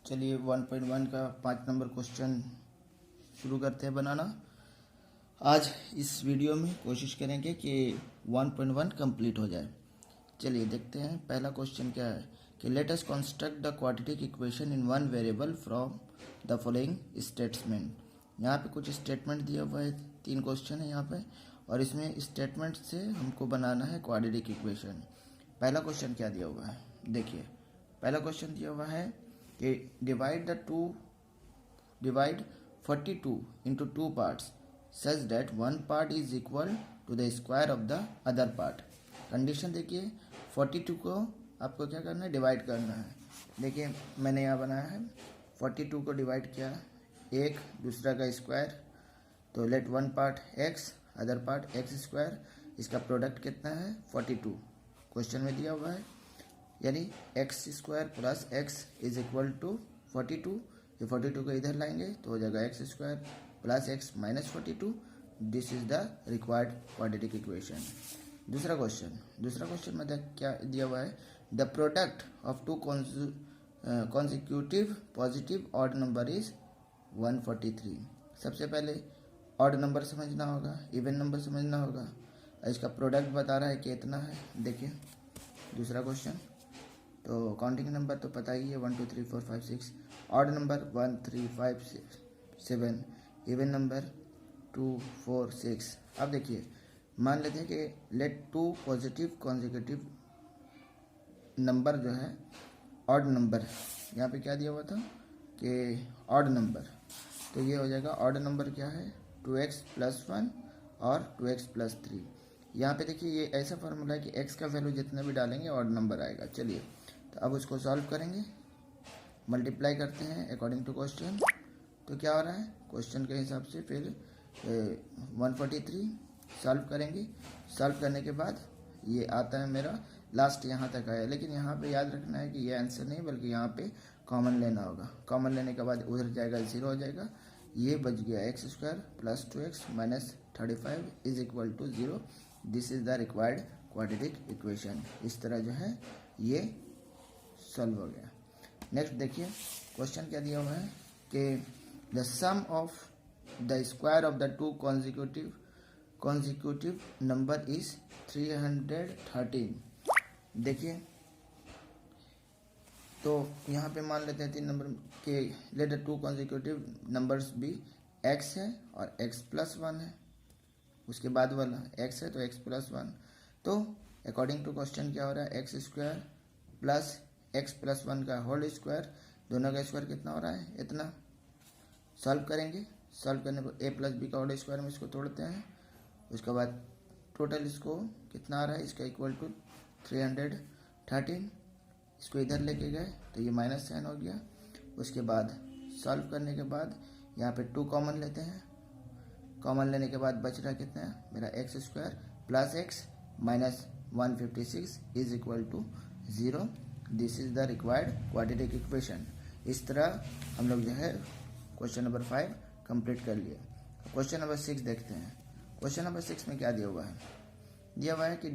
चलिए 1.1 का 5 number question शुरू करते हैं बनाना। आज इस वीडियो में कोशिश करेंगे कि 1.1 कंप्लीट हो जाए। चलिए देखते हैं पहला क्वेश्चन क्या है कि let us construct the quadratic equation in one variable from the following statement. यहाँ पे कुछ स्टेटमेंट दिया हुआ है, 3 क्वेश्चन है यहाँ पे, और इसमें स्टेटमेंट से हमको बनाना है क्वाड्रेटिक इक्वेशन। पहला क्वेश्चन क्या दिया हुआ है, देखिए पहला क्वेश्चन दिया हुआ है कि divide 42 into 2 parts such that one part is equal to the square of the other part। Condition देखिए 42 को आपको क्या करना है, डिवाइड करना है। देखिए मैंने यहाँ बनाया है 42 को डिवाइड किया, एक दूसरा का स्क्वायर, तो let one part x other part x square, इसका प्रोडक्ट कितना है 42 क्वेश्चन में दिया हुआ है, यानी x square plus x is equal to 42। ये 42 को इधर लाएंगे तो हो जाएगा x square plus x minus 42। This is the required quadratic equation. दूसरा क्वेश्चन में क्या दिया हुआ है, the product of two consecutive positive odd number is 143। सबसे पहले ऑड नंबर समझना होगा, इवन नंबर समझना होगा। इसका प्रोडक्ट बता रहा है कि इतना है। देखिए दूसरा क्वेश्चन, तो काउंटिंग नंबर तो पता ही है 1 2 3 4 5 6, ऑड नंबर 1 3 5 7, इवन नंबर 2 4 6। अब देखिए मान लेते हैं कि let two positive consecutive number जो है ऑड नंबर, यहाँ पे क्या दिया हुआ था कि ऑड नंबर, तो ये हो जाएगा ऑड नंबर क्या है 2x + 1 और 2x + 3। यहाँ पे देखिए ये ऐसा फार्मूला है कि x का वैल्यू जितना भी डालेंगे ऑड नंबर आएगा। चलिए तो अब उसको सॉल्व करेंगे, मल्टीप्लाई करते हैं अकॉर्डिंग टू क्वेश्चन। तो क्या हो रहा है क्वेश्चन के हिसाब से, फिर 143 सॉल्व करेंगे। सॉल्व करने के बाद ये आता है मेरा लास्ट यहाँ तक आया, लेकिन यहाँ पे याद रखना है कि ये आंसर नहीं बल्कि यहाँ पे कॉमन लेना होगा। कॉमन लेने के बाद उधर जाएगा 0 हो जाएगा, ये बच गया x square plus 2x minus 35 is equal to 0। This is the required quadratic equation. इस तरह जो है ये सॉल्व हो गया। नेक्स्ट देखिए क्वेश्चन क्या दिया हुआ है कि the sum of the square of the two consecutive number is 313। देखिए तो यहाँ पे मान लेते हैं 3 नंबर के let the two consecutive numbers भी x है और x + 1 है, उसके बाद वाला x है तो x + 1। तो अकॉर्डिंग टू क्वेश्चन क्या हो रहा है, एक्स स्क्वायर प्लस x + 1 का होल स्क्वायर, दोनों का स्क्वायर कितना हो रहा है इतना। सॉल्व करेंगे, सॉल्व करने पर a + b का होल स्क्वायर में इसको तोड़ते हैं, उसके बाद टोटल इसको कितना आ रहा है, इसका इक्वल टू 313। इसको इधर लेके गए तो ये माइनस साइन हो गया। उसके बाद सॉल्व करने के बाद यहाँ पे 2 कॉमन लेते हैं, कॉमन लेने के बाद बच रहा कितना है मेरा x square plus x minus 156 is equal to 0। This is the required quadratic equation. इस तरह हम लोग जो है क्वेश्चन नंबर 5 कंप्लीट कर लिए। क्वेश्चन नंबर 6 देखते हैं। क्वेश्चन नंबर 6 में क्या दिया हुआ है, दिया हुआ है कि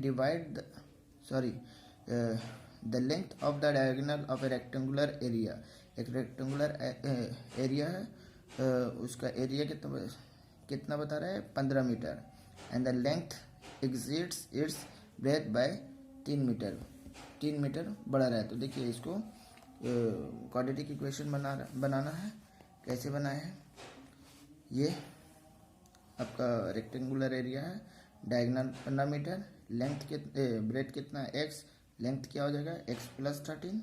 the length of the diagonal of a rectangular area. एक रेक्टेंगुलर एरिया है, उसका एरिया कितना बता रहा है 15 meter, and the length exceeds its breadth by 3 meter बढ़ा रहा है। तो देखिए इसको क्वाड्रेटिक इक्वेशन बनाना है। कैसे बनाए हैं, ये आपका रेक्टेंगुलर एरिया है, डायगोनल 15 मीटर, लेंथ ब्रेथ कितना है x, लेंथ क्या हो जाएगा x + 13।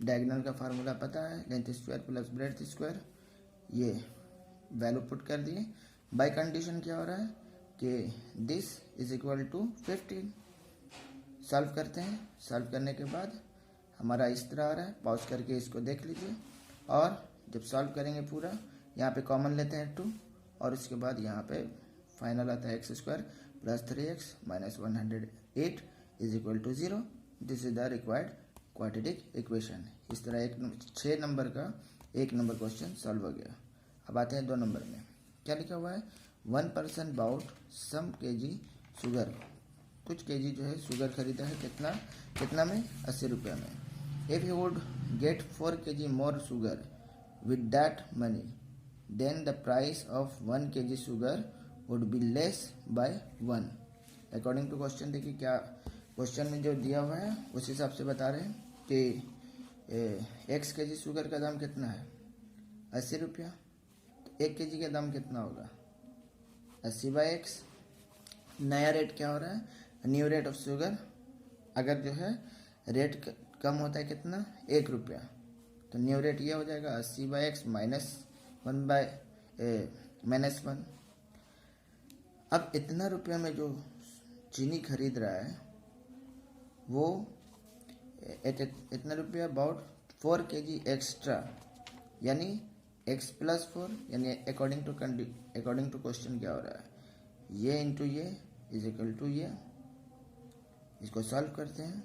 डायगोनल का फार्मूला पता है, length square plus breadth square, ये वैल्यू पुट कर दिए। बाय कंडीशन क्या हो रहा है कि this is equal to 15। Solve करते हैं, सॉल्व करने के बाद हमारा इस तरह आ रहा है, पॉज करके इसको देख लीजिए। और जब सॉल्व करेंगे पूरा, यहाँ पे कॉमन लेते हैं 2, और उसके बाद यहाँ पे फाइनल आता है x square plus 3x minus 108 is equal to 0। This is the required quadratic equation. इस तरह 6 नंबर का 1 नंबर क्वेश्चन सॉल्व हो गया। अब आते हैं 2 नंबर में। क्या लिखा हुआ है, 1 person बाउट सम kg शुगर। कुछ kg जो है शुगर खरीदा है, कितना में 80 रुपये में। If you would get 4 kg more sugar with that money, then the price of 1 kg sugar would be less by 1. According to question, देखिए क्या क्वेश्चन में जो दिया हुआ है उस हिसाब से बता रहे हैं कि x kg शुगर का दाम कितना है 80 रुपया, तो 1 kg का दाम कितना होगा 80/x। नया रेट क्या हो रहा है, न्यू रेट ऑफ शुगर, अगर जो है रेट कम होता है कितना 1 रुपया, तो न्यू रेट ये हो जाएगा 80/x -1। अब इतना रुपया में जो चीनी खरीद रहा है वो इतना रुपया अबाउट 4 kg एक्स्ट्रा, यानी x + 4, यानी अकॉर्डिंग टू क्वेश्चन क्या हो रहा है ये इंटू ये इज इक्वल टू ये। इसको सॉल्व करते हैं,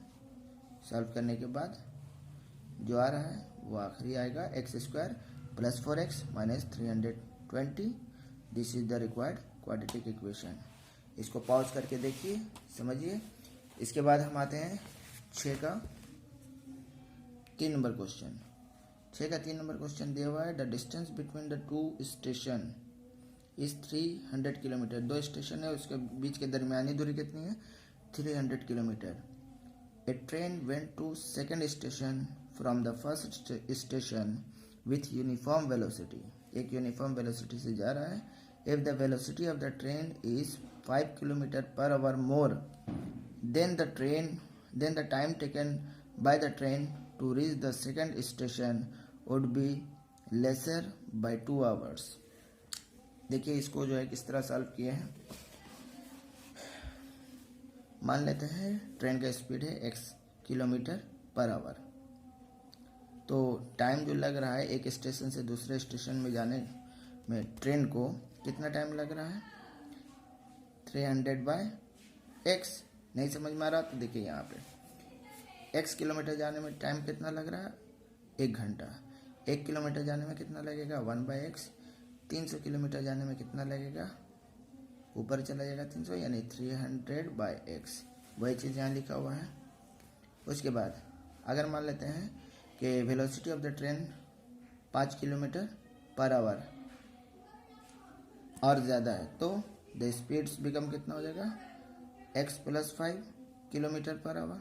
सॉल्व करने के बाद जो आ रहा है वो आखिरी आएगा x² + 4x - 320। This is the required quadratic equation. इसको पॉज करके देखिए, समझिए। इसके बाद हम आते हैं 6 का 3 नंबर क्वेश्चन। 6 का 3 नंबर क्वेश्चन दिया हुआ है the distance between the 2 station is 300 kilometre. 2 station है, उसके बीच के दरमियानी दूरी कितनी है 300 kilometre. A train went to second station from the first station with uniform velocity। एक यूनिफॉर्म वेलोसिटी से जा रहा है। If the velocity of the train is 5 km/h more, then the time taken by the train to reach the second station would be lesser by 2 hours। देखिए इसको जो है किस तरह सॉल्व किए हैं। मान लेते हैं ट्रेन का स्पीड है x km/h, तो टाइम जो लग रहा है एक स्टेशन से दूसरे स्टेशन में जाने में ट्रेन को कितना टाइम लग रहा है 300/x। नहीं समझ में आ रहा तो देखिए यहाँ पे x किलोमीटर जाने में टाइम कितना लग रहा है 1 घंटा। 1 किलोमीटर जाने में कितना लगेगा 1/x। 300 किलोमीटर जाने में कितना लगेगा, ऊपर चला जाएगा 300, यानी 300/x। वही चीज़ यहाँ लिखा हुआ है। उसके बाद अगर मान लेते हैं कि velocity of the train 5 km/h और ज़्यादा है, तो द स्पीड्स बिकम कितना हो जाएगा x + 5 km/h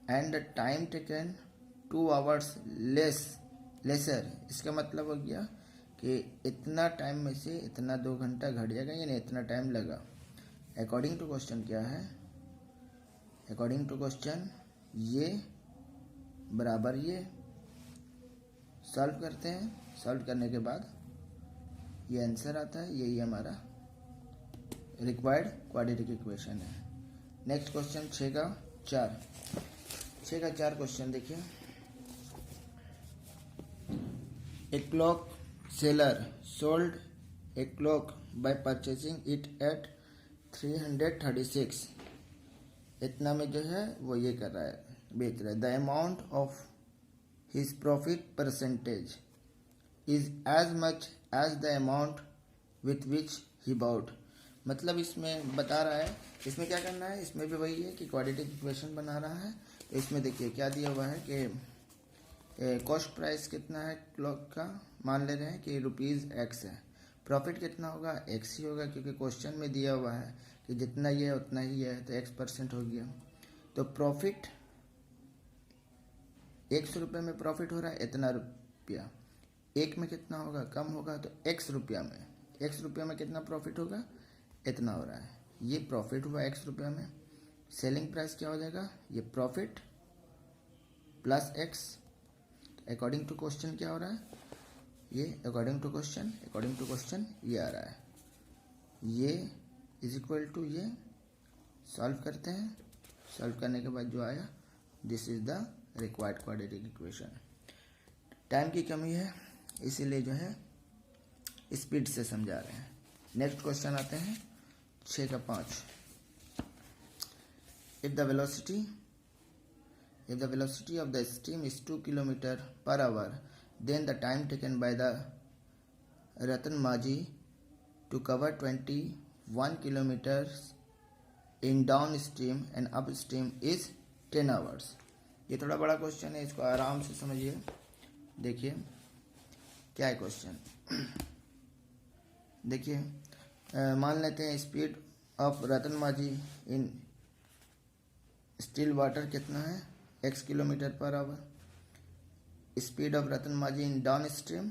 and the time taken 2 hours lesser. इसका मतलब हो गया कि इतना टाइम में से इतना 2 घंटा घट जाएगा, यानी इतना टाइम लगा। अकॉर्डिंग टू क्वेश्चन क्या है, अकॉर्डिंग टू क्वेश्चन ये बराबर ये। सॉल्व करते हैं, सॉल्व करने के बाद ये आंसर आता है, यही हमारा रिक्वायर्ड क्वाड्रेटिक इक्वेशन है। नेक्स्ट क्वेश्चन 6 का 4 क्वेश्चन देखिए। A clock seller sold a clock by purchasing it at 336। इतना में जो है वो ये कर रहा है, बेच रहा है। The amount of his profit percentage is as much as the amount with which he bought. मतलब इसमें बता रहा है, इसमें क्या करना है, इसमें भी वही है कि क्वाड्रेटिक इक्वेशन बना रहा है। तो इसमें देखिए क्या दिया हुआ है कि कॉस्ट प्राइस कितना है क्लॉक का, मान ले रहे हैं कि ₹x है। प्रॉफिट कितना होगा x ही होगा, क्योंकि क्वेश्चन में दिया हुआ है कि जितना ये है उतना ही है, तो x% हो गया। तो प्रॉफिट 100 रुपये में प्रॉफिट हो रहा है इतना रुपया, एक में कितना होगा कम होगा, तो x रुपया में कितना प्रॉफिट होगा इतना हो रहा है। ये प्रॉफिट हुआ x रुपया में। सेलिंग प्राइस क्या हो जाएगा, ये profit plus x। According to question क्या हो रहा है, ये अकॉर्डिंग टू क्वेश्चन ये आ रहा है, ये इज इक्वल टू ये। सॉल्व करते हैं, सॉल्व करने के बाद जो आया this is the required quadratic equation. Time की कमी है इसीलिए जो है स्पीड से समझा रहे हैं। नेक्स्ट क्वेश्चन आते हैं 6 का 5। If the velocity of the steam is 2 km/h, then the time taken by the Ratan Majhi to cover 21 kilometers in downstream and upstream is 10 hours। ये थोड़ा बड़ा क्वेश्चन है, इसको आराम से समझिए। देखिए क्या है क्वेश्चन, देखिए मान लेते हैं speed of Ratan Majhi in still water कितना है, x kilometre per hour. Speed of Ratan Majhi in downstream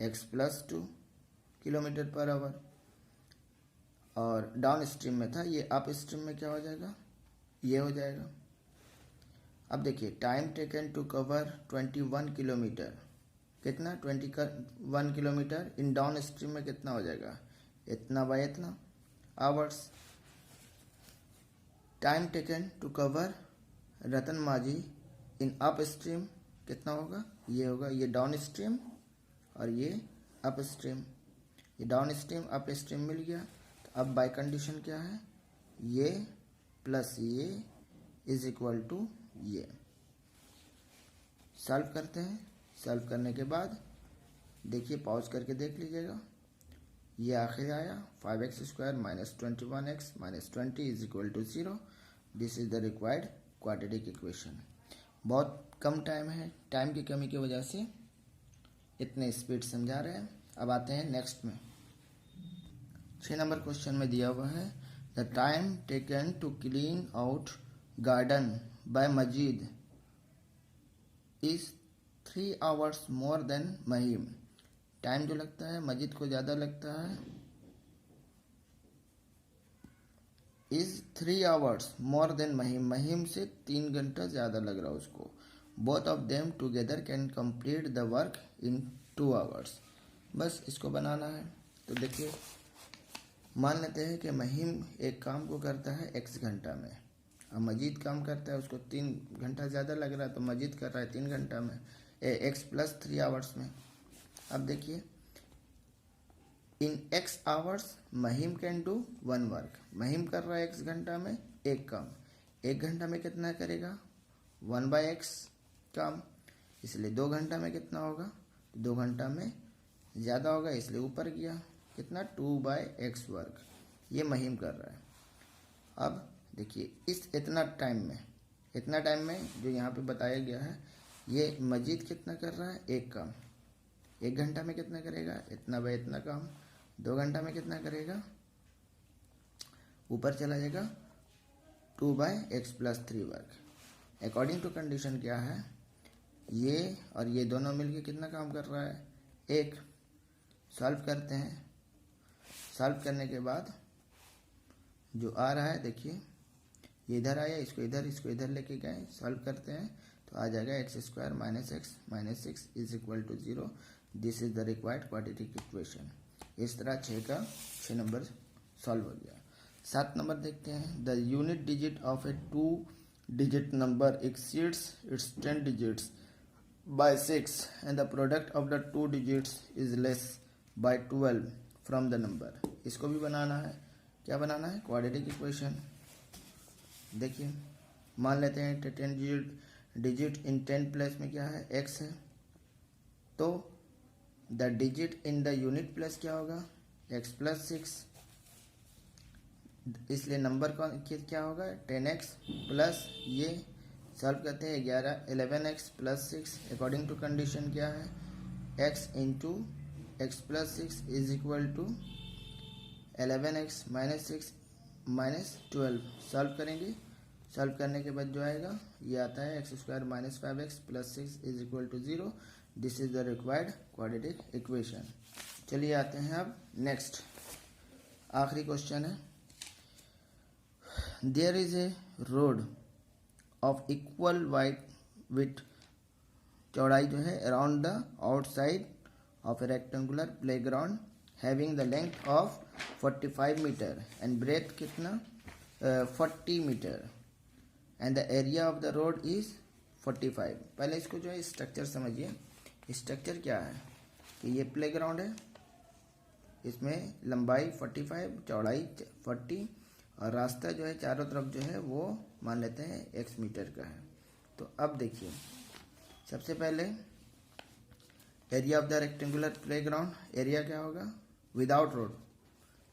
x+2 kilometre per hour, और डाउन स्ट्रीम में था, ये अप स्ट्रीम में क्या हो जाएगा, ये हो जाएगा। अब देखिए time taken to cover 21 kilometer, कितना 21 किलोमीटर, इन डाउन स्ट्रीम में कितना हो जाएगा, इतना बाय इतना hours. Time taken to cover Ratan Majhi in up stream कितना होगा, ये होगा, ये डाउन स्ट्रीम और ये अप स्ट्रीम, ये डाउन स्ट्रीम अप स्ट्रीम मिल गया। तो अब बाय कंडीशन क्या है, ये प्लस ये इज इक्वल टू ये। सॉल्व करते हैं, सॉल्व करने के बाद देखिए पॉज करके देख लीजिएगा, ये आखिर आया 5x² - 21x - 20 is equal to 0। This is the required quadratic equation. बहुत कम टाइम है, टाइम की कमी की वजह से इतने स्पीड समझा रहे हैं। अब आते हैं नेक्स्ट में, 6 नंबर क्वेश्चन में दिया हुआ है the time taken to clean out garden by Majid is 3 hours more than Mahim. Time जो लगता है मजीद को ज़्यादा लगता है, is 3 hours more than Mahim, Mahim से 3 घंटा ज़्यादा लग रहा है उसको। Both of them together can complete the work in 2 hours. बस इसको बनाना है। तो देखिए मान लेते हैं कि महिम एक काम को करता है x घंटा में, अब मजीद काम करता है, उसको 3 घंटा ज़्यादा लग रहा है, तो मजीद कर रहा है 3 घंटा में, x+3 आवर्स में। अब देखिए in x hours Mahim can do 1 work, Mahim कर रहा है x घंटा में एक काम, 1 घंटा में कितना करेगा 1/x काम, इसलिए 2 घंटा में कितना होगा, 2 घंटा में ज़्यादा होगा इसलिए ऊपर गया, कितना 2/x वर्क, ये महिम कर रहा है। अब देखिए इस इतना टाइम में जो यहाँ पे बताया गया है, ये मजीद कितना कर रहा है एक काम, 1 घंटा में कितना करेगा इतना बाय इतना काम, 2 घंटा में कितना करेगा ऊपर चला जाएगा 2/x+3 work. According to condition क्या है, ये और ये दोनों मिलके कितना काम कर रहा है, एक। सॉल्व करते हैं, सॉल्व करने के बाद जो आ रहा है देखिए ये इधर आया, इसको इधर लेके गए, सॉल्व करते हैं तो आ जाएगा x² - x - 6 is equal to 0। This is the required quadratic equation. इस तरह 6 नंबर सॉल्व हो गया। 7 नंबर देखते हैं the unit digit of A 2 digit number exceeds its 10 digits by 6 and the product of the 2 digits is less by 12 from the number। इसको भी बनाना है, क्या बनाना है क्वाड्रेटिक इक्वेशन। देखिए मान लेते हैं 10 डिजिट इन 10 प्लेस में क्या है x है, तो the digit in the unit place क्या होगा x+6, इसलिए नंबर का क्या होगा 10x प्लस ये सॉल्व करते हैं 11x + 6। अकॉर्डिंग टू कंडीशन क्या है x × x+6 is equal to 11x - 6 - 12। Solve करेंगे, सॉल्व करने के बाद जो आएगा ये आता है x² - 5x + 6 is equal to 0। This is the required quadratic equation. चलिए आते हैं अब नेक्स्ट, आखिरी क्वेश्चन है there is a road of equal wide with, चौड़ाई जो है around the outside of a rectangular playground having the length of 45 meter and breadth कितना 40 meter and the area of the road is 45। पहले इसको जो है structure समझिए। Structure क्या है कि ये प्लेग्राउंड है, इसमें लंबाई 45 चौड़ाई 40 और रास्ता जो है चारों तरफ जो है वो मान लेते हैं x मीटर का है। तो अब देखिए सबसे पहले area of the rectangular playground, area क्या होगा without road,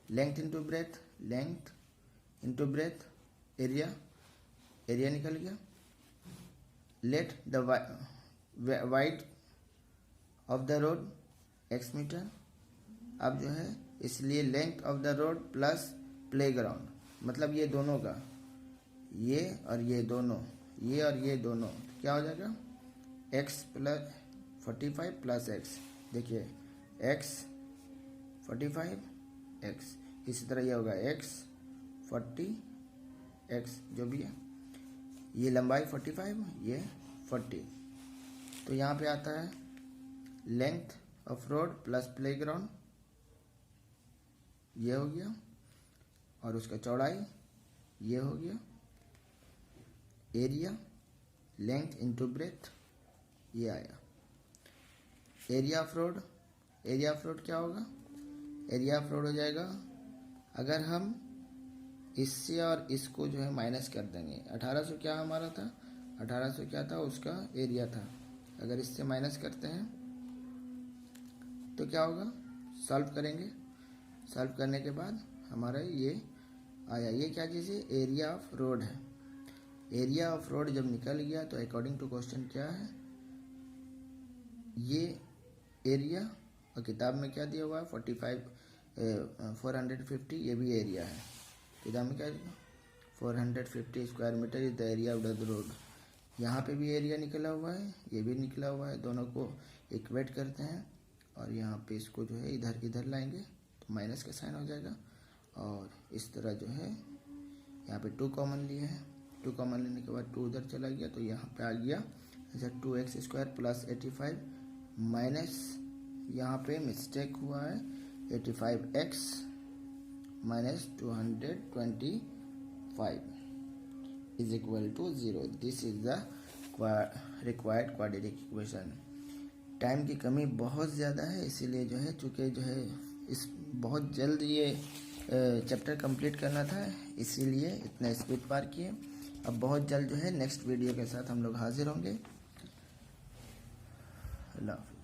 length into breadth, length into breadth, area, area निकल गया। Let the wide of the road x meter. अब जो है इसलिए length of the road plus playground, मतलब ये दोनों का, ये और ये दोनों, ये और ये दोनों, क्या हो जाएगा x प्लस 45 प्लस x। देखिए x 45 x, इसी तरह ये होगा x 40 x, जो भी है, ये लंबाई 45, ये 40। तो यहाँ पे आता है length of road plus playground, ये हो गया, और उसका चौड़ाई ये हो गया, एरिया लेंथ इंटू ब्रेथ, ये आया। Area of road, area of road क्या होगा, एरिया ऑफ रोड हो जाएगा, अगर हम इससे और इसको जो है माइनस कर देंगे, 1800 क्या हमारा था, 1800 क्या था उसका एरिया था, अगर इससे माइनस करते हैं तो क्या होगा, सॉल्व करेंगे, सॉल्व करने के बाद हमारा ये आया, ये क्या चीज़ है, एरिया ऑफ रोड है। एरिया ऑफ रोड जब निकल गया तो अकॉर्डिंग टू क्वेश्चन क्या है, ये एरिया, और किताब में क्या दिया हुआ है 450, ये भी एरिया है, किताब में क्या है 450 square meter is the area of the road. यहाँ पे भी एरिया निकला हुआ है, ये भी निकला हुआ है, दोनों को इक्वेट करते हैं और यहाँ पे इसको जो है इधर इधर लाएंगे तो माइनस का साइन हो जाएगा, और इस तरह जो है यहाँ पे 2 कॉमन लिए हैं, 2 कॉमन लेने के बाद 2 उधर चला गया तो यहाँ पे आ गया 2x स्क्वायर प्लस 85 माइनस, यहाँ पे मिस्टेक हुआ है 85x minus 225 is equal to 0। This is the required quadratic equation. Time की कमी बहुत ज़्यादा है, इसीलिए जो है चूँकि जो है इस बहुत जल्द ये चैप्टर कंप्लीट करना था, इसीलिए इतना स्पीड पार किए। अब बहुत जल्द जो है नेक्स्ट वीडियो के साथ हम लोग हाजिर होंगे। अल्लाह हाफ़िज़।